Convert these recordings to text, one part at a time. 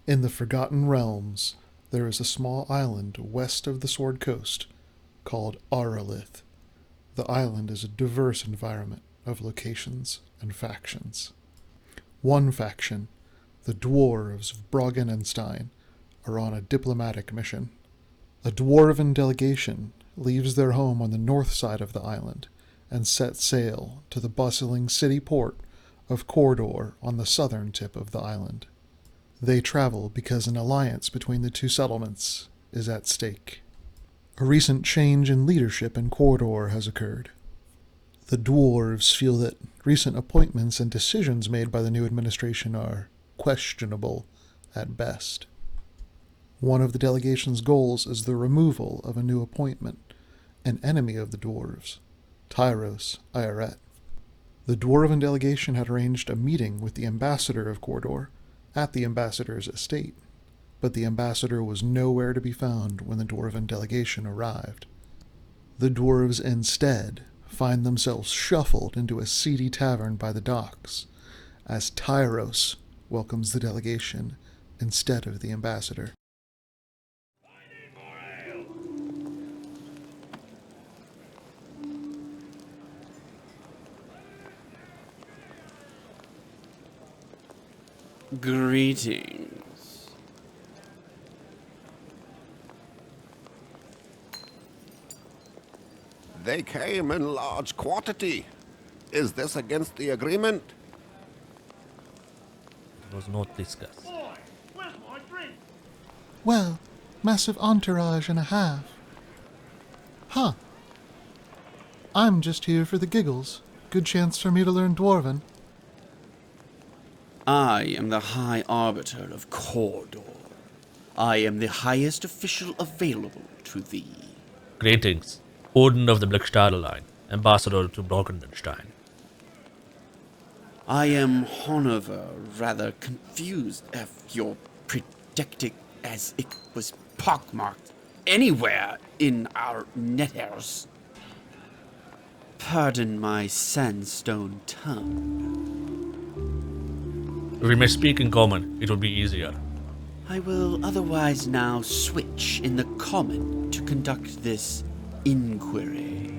In the Forgotten Realms, there is a small island west of the Sword Coast called Arelith. The island is a diverse environment of locations and factions. One faction, the Dwarves of Brogendenstein, are on a diplomatic mission. A dwarven delegation leaves their home on the north side of the island and sets sail to the bustling city port of Cordor on the southern tip of the island. They travel because an alliance between the two settlements is at stake. A recent change in leadership in Cordor has occurred. The dwarves feel that recent appointments and decisions made by the new administration are questionable at best. One of the delegation's goals is the removal of a new appointment, an enemy of the dwarves, Tyros Iret. The dwarven delegation had arranged a meeting with the ambassador of Cordor at the ambassador's estate, but the ambassador was nowhere to be found when the dwarven delegation arrived. The dwarves instead find themselves shuffled into a seedy tavern by the docks, as Tyros welcomes the delegation instead of the ambassador. Greetings. They came in large quantity. Is this against the agreement? It was not discussed. Boy, where's my drink? Well, massive entourage and a half. Huh. I'm just here for the giggles. Good chance for me to learn Dwarven. I am the High Arbiter of Cordor. I am the highest official available to thee. Greetings. Odin of the Blickstadeline, Ambassador to Brogendenstein. I am, however, rather confused if you're predicting as it was pockmarked anywhere in our nethers. Pardon my sandstone tongue. If we may speak in common, it will be easier. I will otherwise now switch in the common to conduct this inquiry.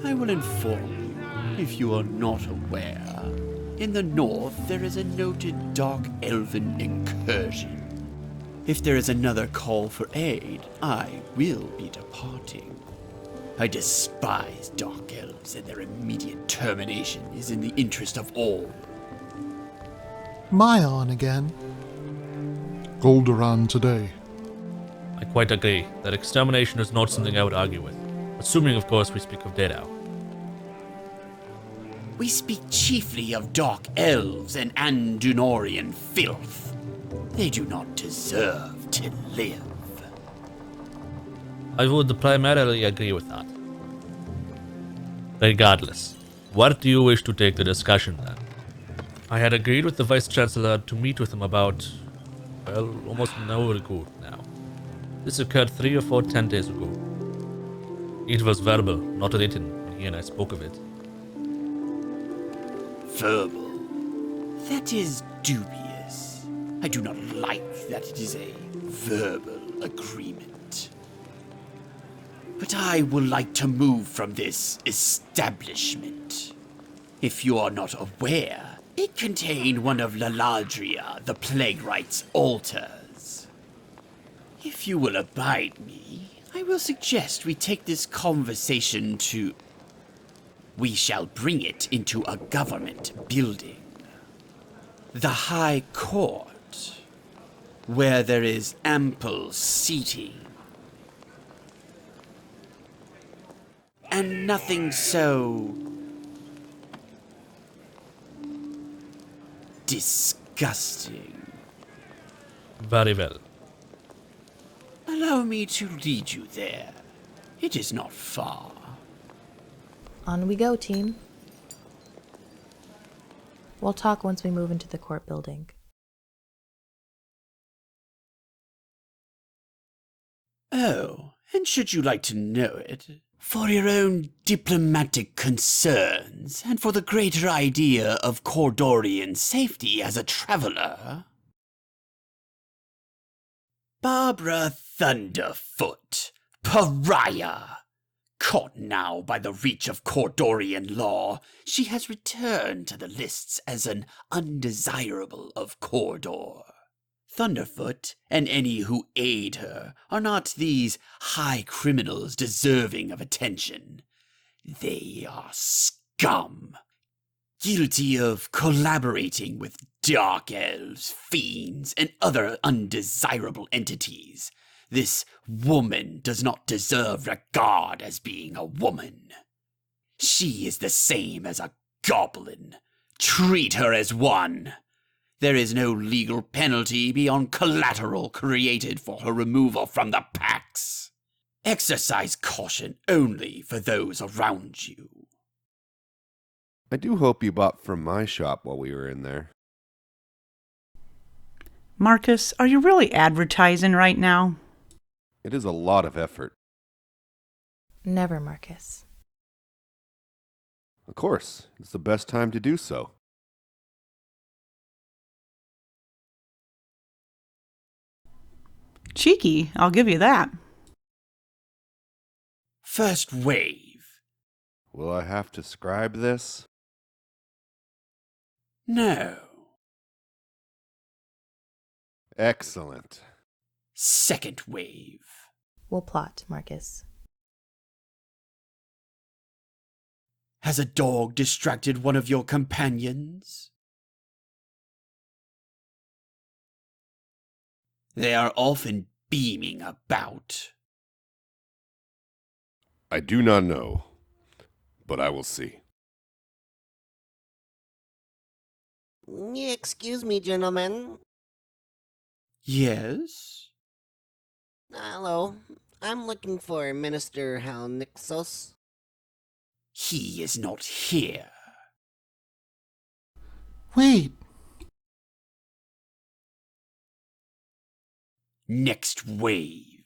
I will inform you, if you are not aware, in the north there is a noted dark elven incursion. If there is another call for aid, I will be departing. I despise dark elves, and their immediate termination is in the interest of all. Mayon again. Goldoran today. I quite agree that extermination is not something I would argue with. Assuming, of course, we speak of Dedau. We speak chiefly of dark elves and Andunorian filth. They do not deserve to live. I would primarily agree with that. Regardless, what do you wish to take the discussion then? I had agreed with the Vice-Chancellor to meet with him about, well, almost an hour ago now. This occurred 3 or 4 10 days ago. It was verbal, not written, when he and I spoke of it. Verbal? That is dubious. I do not like that it is a verbal agreement. But I would like to move from this establishment. If you are not aware, it contained one of Lytria, the Plaguerite's altars. If you will abide me, I will suggest we take this conversation to... We shall bring it into a government building. The High Court, where there is ample seating. And nothing so... disgusting. Very well. Allow me to lead you there. It is not far. On we go, team. We'll talk once we move into the court building. Oh, and should you like to know it, for your own diplomatic concerns, and for the greater idea of Cordorian safety as a traveler, Barbara Thunderfoot, pariah. Caught now by the reach of Cordorian law, she has returned to the lists as an undesirable of Cordor. Thunderfoot and any who aid her are not these high criminals deserving of attention. They are scum, guilty of collaborating with dark elves, fiends, and other undesirable entities. This woman does not deserve regard as being a woman. She is the same as a goblin. Treat her as one. There is no legal penalty beyond collateral created for her removal from the packs. Exercise caution only for those around you. I do hope you bought from my shop while we were in there. Marcus, are you really advertising right now? It is a lot of effort. Never, Marcus. Of course, it's the best time to do so. Cheeky, I'll give you that. First wave. Will I have to scribe this? No. Excellent. Second wave. We'll plot, Marcus. Has a dog distracted one of your companions? They are often beaming about. I do not know, but I will see. Excuse me, gentlemen. Yes? Hello. I'm looking for Minister Halnixos. He is not here. Wait, Next wave.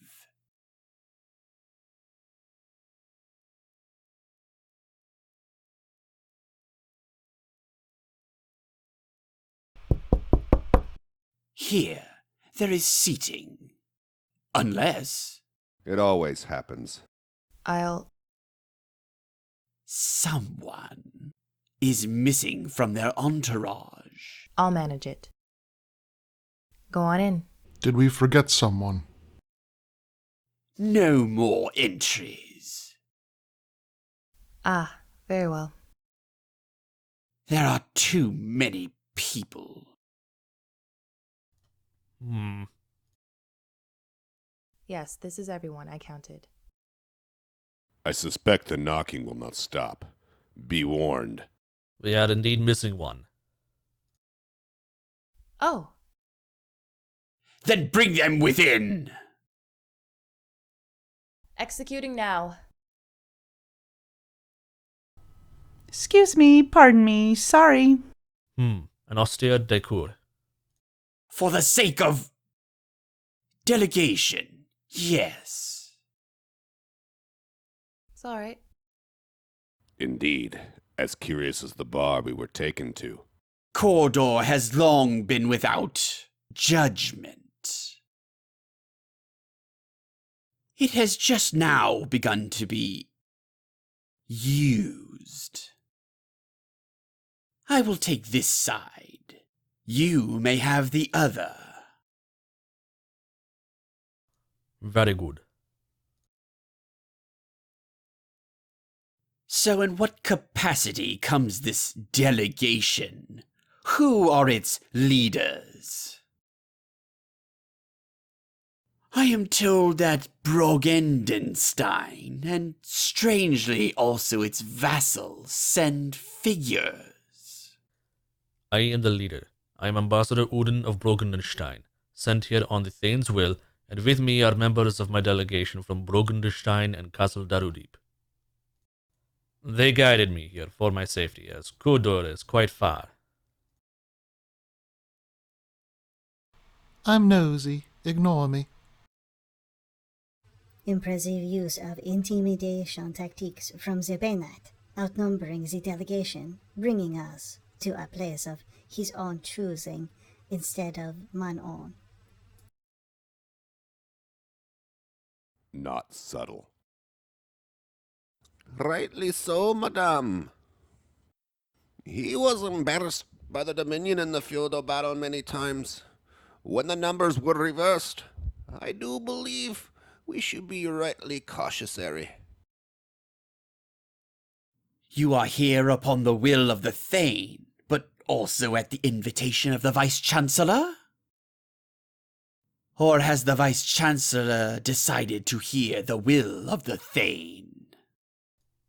Here, there is seating. Unless It always happens. someone is missing from their entourage. I'll manage it. Go on in. did we forget someone? No more entries. Ah, very well. There are too many people. Yes, this is everyone I counted. I suspect the knocking will not stop. Be warned. We are indeed missing one. Oh, Then bring them within. executing now. Excuse me, pardon me, sorry. An austere decor. For the sake of delegation, yes. It's all right. Indeed, as curious as the bar we were taken to. Cordor has long been without judgment. It has just now begun to be used. I will take this side. You may have the other. Very good. So in what capacity comes this delegation? Who are its leaders? I am told that Brogendenstein, and strangely also its vassals, send figures. I am the leader. I am Ambassador Odin of Brogendenstein, sent here on the Thane's will, and with me are members of my delegation from Brogendenstein and Castle Darudip. They guided me here for my safety, as Cordor is quite far. I'm nosy. Ignore me. Impressive use of intimidation tactics from the Banat, outnumbering the delegation, bringing us to a place of his own choosing instead of mine own. not subtle. Rightly so, madame. He was embarrassed by the Dominion in the feudal battle many times. When the numbers were reversed, I do believe we should be rightly cautious, You are here upon the will of the Thane, but also at the invitation of the Vice-Chancellor? Or has the Vice-Chancellor decided to hear the will of the Thane?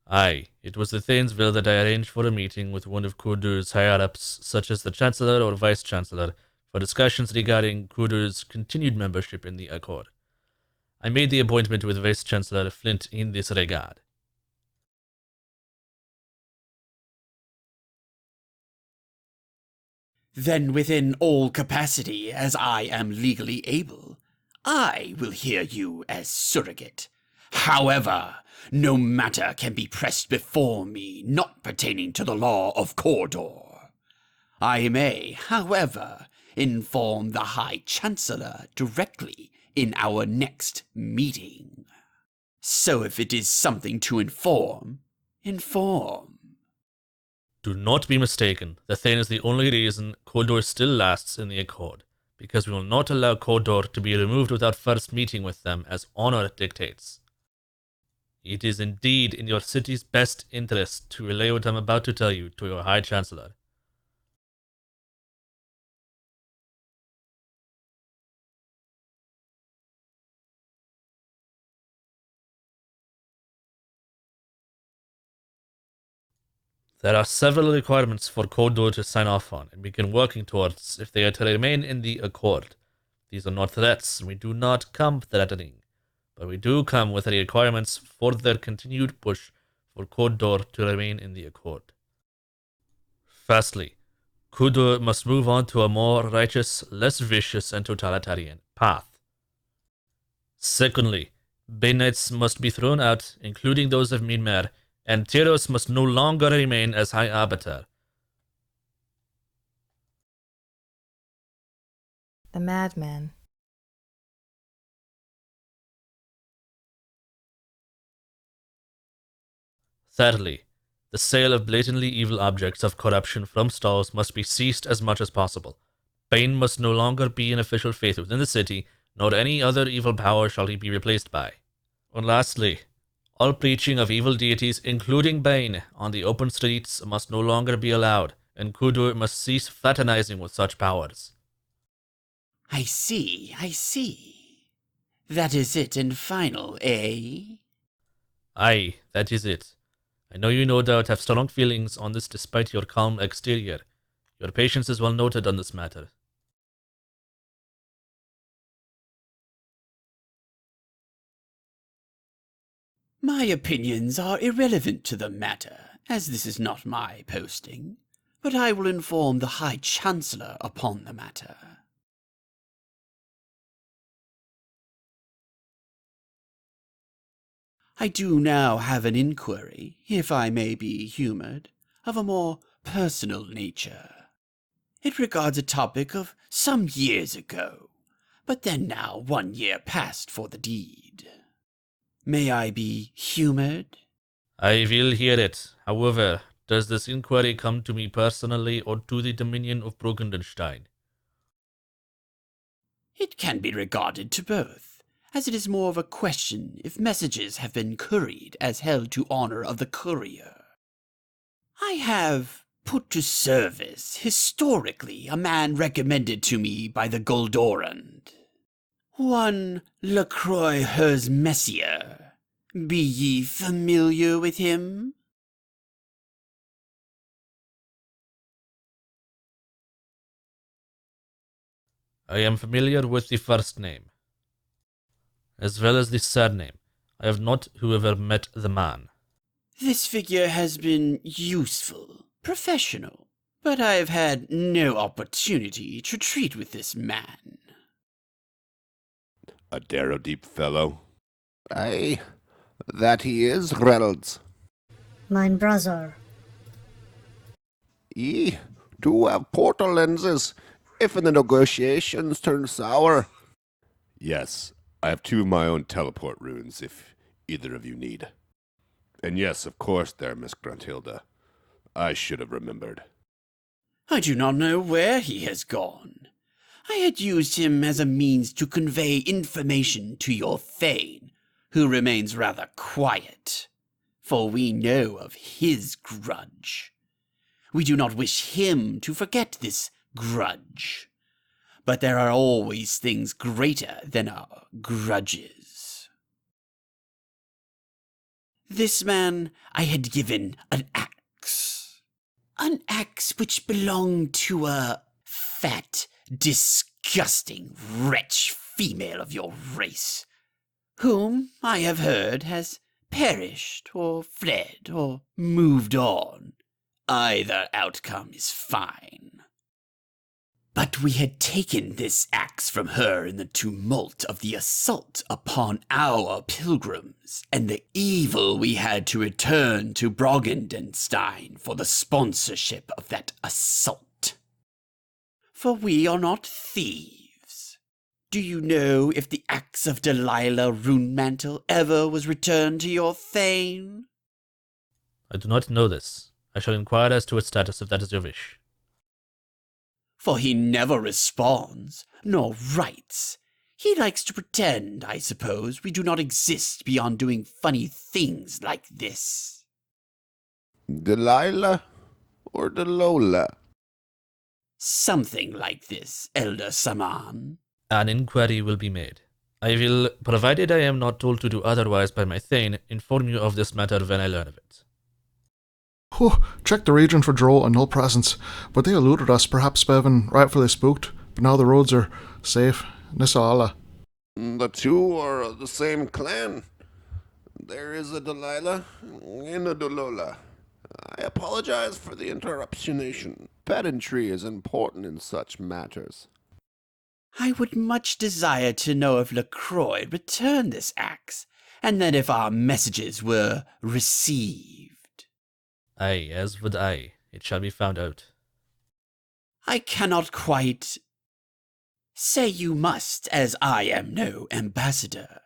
Aye, it was the Thane's will that I arranged for a meeting with one of Cordor's higher-ups, such as the Chancellor or Vice-Chancellor, for discussions regarding Cordor's continued membership in the Accord. I made the appointment with Vice-Chancellor Flint in this regard. Then within all capacity as I am legally able, I will hear you as surrogate. However, no matter can be pressed before me not pertaining to the law of Cordor. I may, however, inform the High Chancellor directly in our next meeting. So if it is something to inform. Do not be mistaken, the Thane is the only reason Cordor still lasts in the Accord, because we will not allow Cordor to be removed without first meeting with them as honor dictates. It is indeed in your city's best interest to relay what I'm about to tell you to your High Chancellor. There are several requirements for Cordor to sign off on and begin working towards if they are to remain in the Accord. These are not threats, and we do not come threatening, but we do come with the requirements for their continued push for Cordor to remain in the Accord. Firstly, Cordor must move on to a more righteous, less vicious, and totalitarian path. Secondly, Bane Knights must be thrown out, including those of Minmer, and Tyros must no longer remain as High Arbiter. The madman. Thirdly, the sale of blatantly evil objects of corruption from stalls must be ceased as much as possible. Bane must no longer be an official faith within the city, nor any other evil power shall he be replaced by. And lastly, all preaching of evil deities, including Bane, on the open streets must no longer be allowed, and Cordor must cease fraternizing with such powers. I see. That is it and final, eh? Aye, that is it. I know you no doubt have strong feelings on this despite your calm exterior. Your patience is well noted on this matter. My opinions are irrelevant to the matter, as this is not my posting, but I will inform the High Chancellor upon the matter. I do now have an inquiry, if I may be humoured, of a more personal nature. It regards a topic of some years ago, but then now 1 year past for the deed. May I be humoured? I will hear it. However, does this inquiry come to me personally or to the Dominion of Brogendenstein? It can be regarded to both, as it is more of a question if messages have been couried as held to honor of the courier. I have put to service historically a man recommended to me by the Goldorand. One Lacroix Hers Messier. Be ye familiar with him? I am familiar with the first name, as well as the surname. I have not, however, met the man. This figure has been useful, professional, but I have had no opportunity to treat with this man. A darrow-deep fellow. Aye, that he is, Relds. Mein brother. Ye do have portal lenses, if the negotiations turn sour. Yes, I have 2 of my own teleport runes if either of you need. And yes, of course there, Miss Grunthilde. I should have remembered. I do not know where he has gone. I had used him as a means to convey information to your Thane, who remains rather quiet, for we know of his grudge. We do not wish him to forget this grudge, but there are always things greater than our grudges. This man I had given an axe. An axe which belonged to a fat, disgusting wretch female of your race, whom I have heard has perished or fled or moved on. Either outcome is fine. But we had taken this axe from her in the tumult of the assault upon our pilgrims, and the evil we had to return to Brogendenstein for the sponsorship of that assault. For we are not thieves. Do you know if the axe of Delilah Runemantle ever was returned to your Thane? I do not know this. I shall inquire as to its status if that is your wish. For he never responds, nor writes. He likes to pretend, I suppose, we do not exist beyond doing funny things like this. Delilah or Delola? Something like this, Elder Saman. An inquiry will be made. I will, provided I am not told to do otherwise by my Thane, inform you of this matter when I learn of it. Whew, checked the region for droll and null presence, but they eluded us, perhaps Bevan rightfully spooked, but now the roads are safe. Nisala. The 2 are the same clan. There is a Delilah and a Delola. I apologize for the interruptionation. Pedantry is important in such matters. I would much desire to know if LaCroix returned this axe, and then if our messages were received. Aye, as would I. It shall be found out. I cannot quite say you must, as I am no ambassador.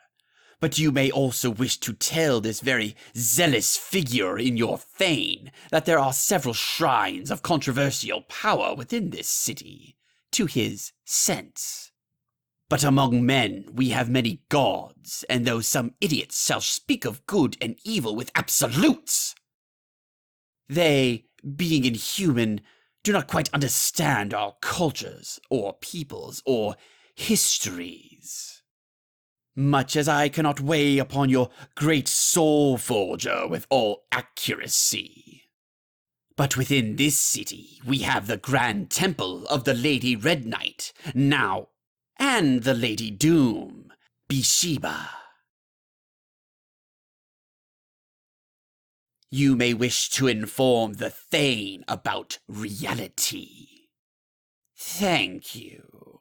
But you may also wish to tell this very zealous figure in your Thane that there are several shrines of controversial power within this city, to his sense. But among men we have many gods, and though some idiots shall speak of good and evil with absolutes, they, being inhuman, do not quite understand our cultures, or peoples, or histories. Much as I cannot weigh upon your great soul forger with all accuracy. But within this city we have the grand temple of the Lady Red Knight, now, and the Lady Doom, Bisheba. You may wish to inform the Thane about reality. Thank you.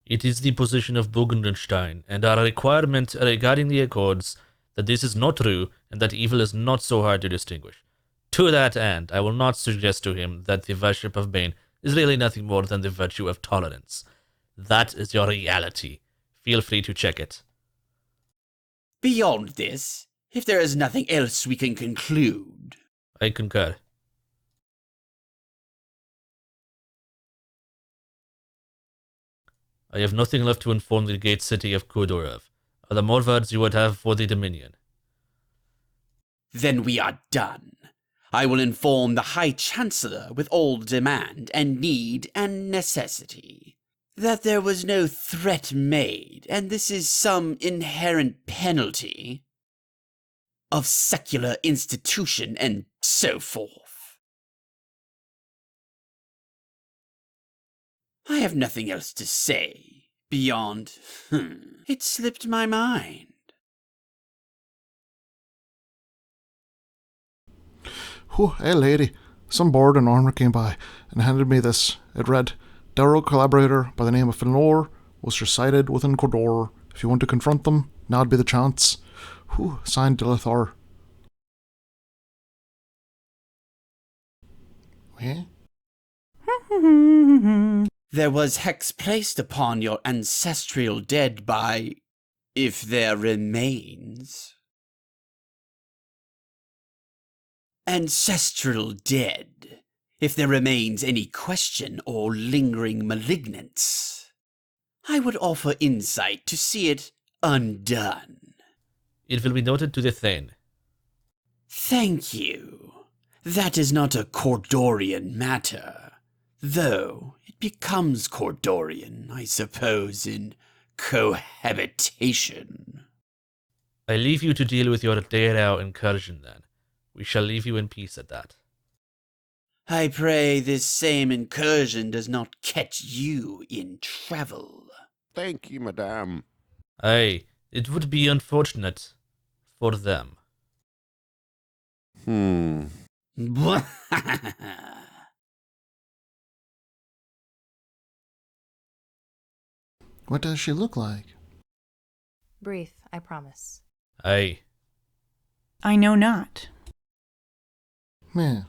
It is the position of Brogendenstein and our requirement regarding the Accords that this is not true and that evil is not so hard to distinguish. To that end, I will not suggest to him that the worship of Bane is really nothing more than the virtue of tolerance. That is your reality. Feel free to check it. Beyond this, if there is nothing else we can conclude. I concur. I have nothing left to inform the gate city of Cordor of. Are there more words you would have for the Dominion? Then we are done. I will inform the High Chancellor with all demand and need and necessity that there was no threat made, and this is some inherent penalty of secular institution and so forth. I have nothing else to say beyond, it slipped my mind. Whew, hey lady, some board and armor came by and handed me this. It read, Darrow collaborator by the name of Finlor was recited within Cordor. If you want to confront them, now'd be the chance. Whew, signed Dilithar. Eh? There was hex placed upon your ancestral dead by If there remains ancestral dead, if there remains any question or lingering malignance, I would offer insight to see it undone. It will be noted to the Thane. Thank you. That is not a Cordorian matter, though it becomes Cordorian, I suppose, in cohabitation. I leave you to deal with your day out incursion then. We shall leave you in peace at that. I pray this same incursion does not catch you in travel. Thank you, madame. Aye, it would be unfortunate for them. What does she look like? Brief, I promise. Aye. I know not. Meh.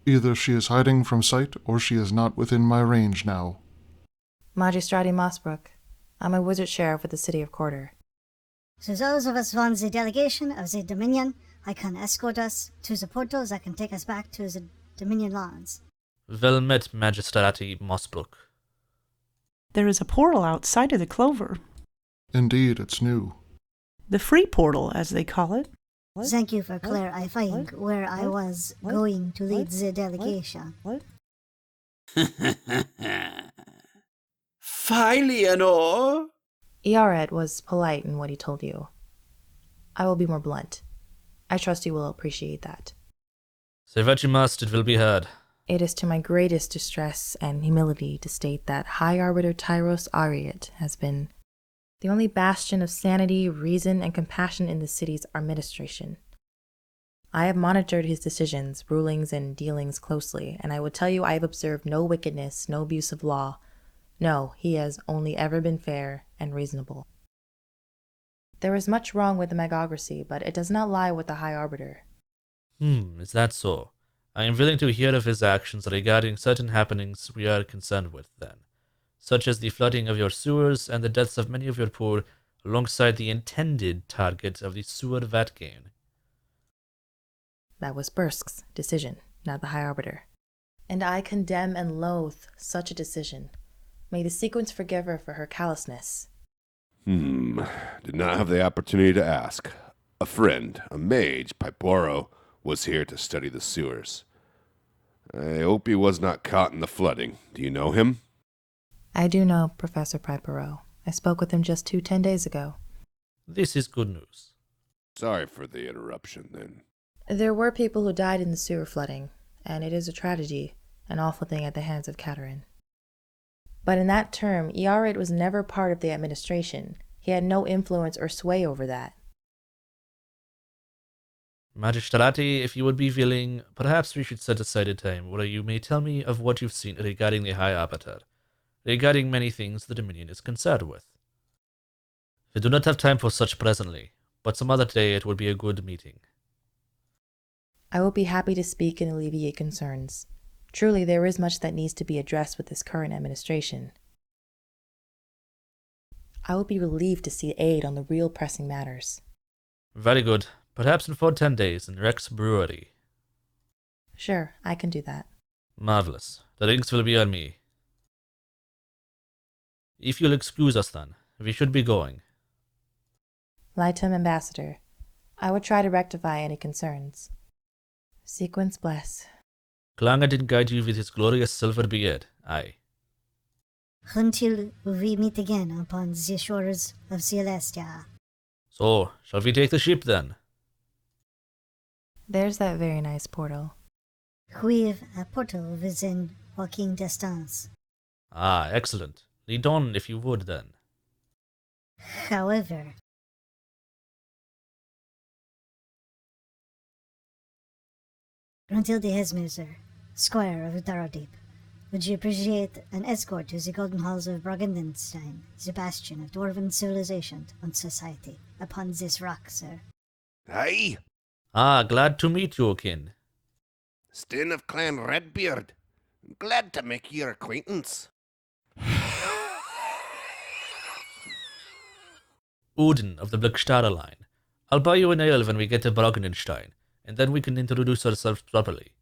Either she is hiding from sight, or she is not within my range now. Magistrati Mossbrook. I'm a wizard sheriff with the city of Cordor. So those of us on the delegation of the Dominion, I can escort us to the portals that can take us back to the Dominion lands. Well met, Magistrati Mossbrook. There is a portal outside of the clover. Indeed, it's new. The free portal, as they call it. Thank you for clarifying where I was going to lead the delegation. Philianor! Iarret was polite in what he told you. I will be more blunt. I trust you will appreciate that. Say what you must, it will be heard. It is to my greatest distress and humility to state that High Arbiter Tyros Arelith has been the only bastion of sanity, reason, and compassion in the city's administration. I have monitored his decisions, rulings, and dealings closely, and I will tell you I have observed no wickedness, no abuse of law. No, he has only ever been fair and reasonable. There is much wrong with the magocracy, but it does not lie with the High Arbiter. Is that so? I am willing to hear of his actions regarding certain happenings we are concerned with, then, such as the flooding of your sewers and the deaths of many of your poor, alongside the intended target of the sewer Vatgane. That was Bursk's decision, not the High Arbiter. And I condemn and loathe such a decision. May the sequence forgive her for her callousness. Did not have the opportunity to ask. A friend, a mage, Piporo, was here to study the sewers. I hope he was not caught in the flooding. Do you know him? I do know Professor Pipero. I spoke with him just 10 days ago. This is good news. Sorry for the interruption, then. There were people who died in the sewer flooding, and it is a tragedy, an awful thing at the hands of Catalina. But in that term, Iarret was never part of the administration. He had no influence or sway over that. Magistrati, if you would be willing, perhaps we should set aside a time where you may tell me of what you've seen regarding the High Arbiter, regarding many things the Dominion is concerned with. We do not have time for such presently, but some other day it would be a good meeting. I will be happy to speak and alleviate concerns. Truly, there is much that needs to be addressed with this current administration. I will be relieved to see aid on the real pressing matters. Very good. Perhaps in 10 days in Rex Brewery. Sure, I can do that. Marvelous. The drinks will be on me. If you'll excuse us then, we should be going. Lightum Ambassador, I will try to rectify any concerns. Sequence bless. Klanga did guide you with his glorious silver beard, aye. Until we meet again upon the shores of Celestia. So, shall we take the ship then? There's that very nice portal. We've a portal within walking distance. Ah, excellent. Lead on if you would then. However, Grunthilde Hesmuser, Squire of Darodeep, would you appreciate an escort to the Golden Halls of Brogendenstein, the bastion of dwarven civilization and society, upon this rock, sir? Aye. Ah, glad to meet you, kin. Stin of Clan Redbeard. Glad to make your acquaintance. Odin of the Blackstara line. I'll buy you an ale when we get to Brogendenstein, and then we can introduce ourselves properly.